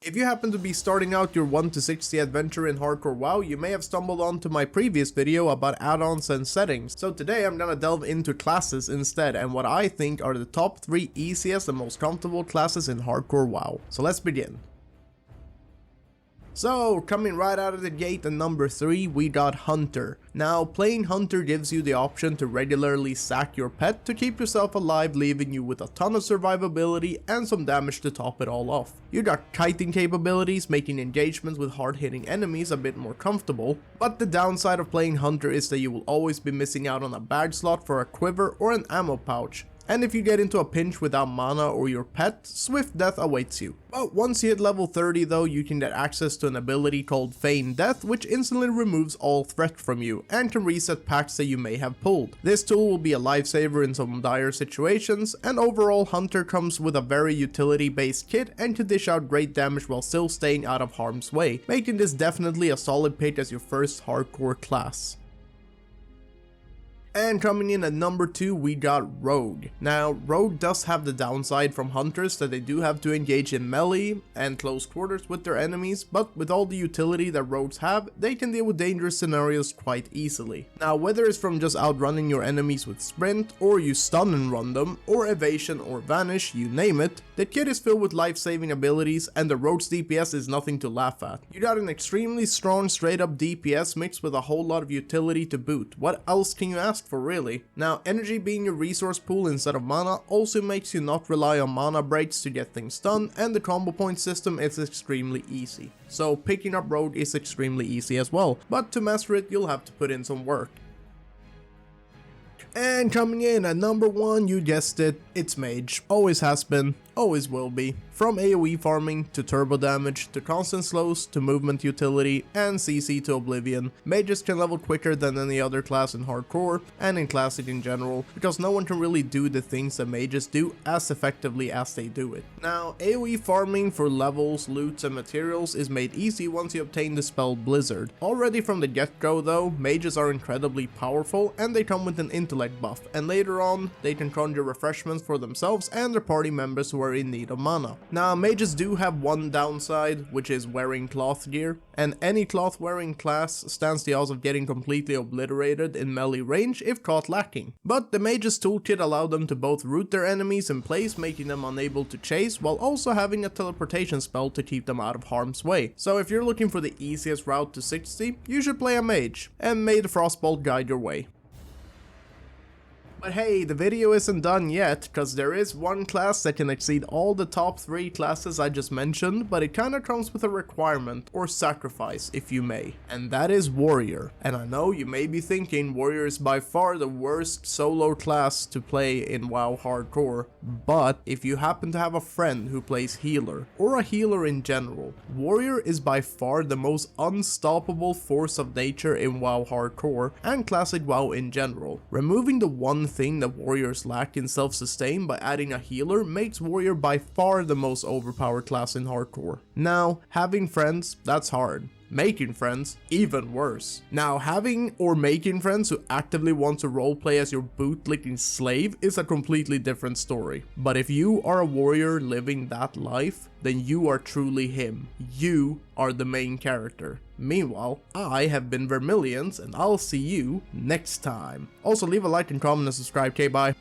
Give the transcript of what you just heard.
If you happen to be starting out your 1 to 60 adventure in Hardcore WoW, you may have stumbled onto my previous video about add-ons and settings. So today I'm gonna delve into classes instead and what I think are the top 3 easiest and most comfortable classes in Hardcore WoW. So let's begin. So, coming right out of the gate at number 3, we got Hunter. Now, playing Hunter gives you the option to regularly sack your pet to keep yourself alive, leaving you with a ton of survivability and some damage to top it all off. You got kiting capabilities, making engagements with hard-hitting enemies a bit more comfortable, but the downside of playing Hunter is that you will always be missing out on a badge slot for a quiver or an ammo pouch. And if you get into a pinch without mana or your pet, swift death awaits you. But once you hit level 30 though, you can get access to an ability called Feign Death, which instantly removes all threat from you and can reset packs that you may have pulled. This tool will be a lifesaver in some dire situations, and overall Hunter comes with a very utility based kit and can dish out great damage while still staying out of harm's way, making this definitely a solid pick as your first hardcore class. And coming in at number 2, we got Rogue. Now, Rogue does have the downside from Hunters that they do have to engage in melee and close quarters with their enemies, but with all the utility that Rogues have, they can deal with dangerous scenarios quite easily. Now, whether it's from just outrunning your enemies with sprint, or you stun and run them, or evasion or vanish, you name it, the kit is filled with life-saving abilities and the Rogue's DPS is nothing to laugh at. You got an extremely strong straight up DPS mixed with a whole lot of utility to boot. What else can you ask for really? Now, energy being your resource pool instead of mana also makes you not rely on mana breaks to get things done, and the combo point system is extremely easy. So picking up Rogue is extremely easy as well, but to master it you'll have to put in some work. And coming in at number 1, you guessed it, it's Mage. Always has been, always will be. From AoE farming to turbo damage to constant slows to movement utility and CC to oblivion, mages can level quicker than any other class in hardcore and in classic in general, because no one can really do the things that mages do as effectively as they do it. Now, AoE farming for levels, loots and materials is made easy once you obtain the spell Blizzard. Already from the get-go though, mages are incredibly powerful and they come with an intellect buff, and later on they can conjure refreshments for themselves and their party members who are in need of mana. Now, mages do have one downside, which is wearing cloth gear, and any cloth wearing class stands the odds of getting completely obliterated in melee range if caught lacking. But the mage's toolkit allowed them to both root their enemies in place, making them unable to chase, while also having a teleportation spell to keep them out of harm's way. So if you're looking for the easiest route to 60, you should play a mage, and may the Frostbolt guide your way. But hey, the video isn't done yet, cause there is one class that can exceed all the top 3 classes I just mentioned, but it kinda comes with a requirement, or sacrifice if you may, and that is Warrior. And I know you may be thinking Warrior is by far the worst solo class to play in WoW Hardcore, but if you happen to have a friend who plays healer, or a healer in general, Warrior is by far the most unstoppable force of nature in WoW Hardcore, and classic WoW in general. Removing the one thing that warriors lack in self-sustain by adding a healer makes warrior by far the most overpowered class in hardcore. Now, having friends, that's hard. Making friends, even worse. Now, having or making friends who actively want to roleplay as your boot-licking slave is a completely different story. But if you are a warrior living that life, then you are truly him. You are the main character. Meanwhile, I have been Vermillions, and I'll see you next time. Also, leave a like and comment and subscribe. Okay, bye.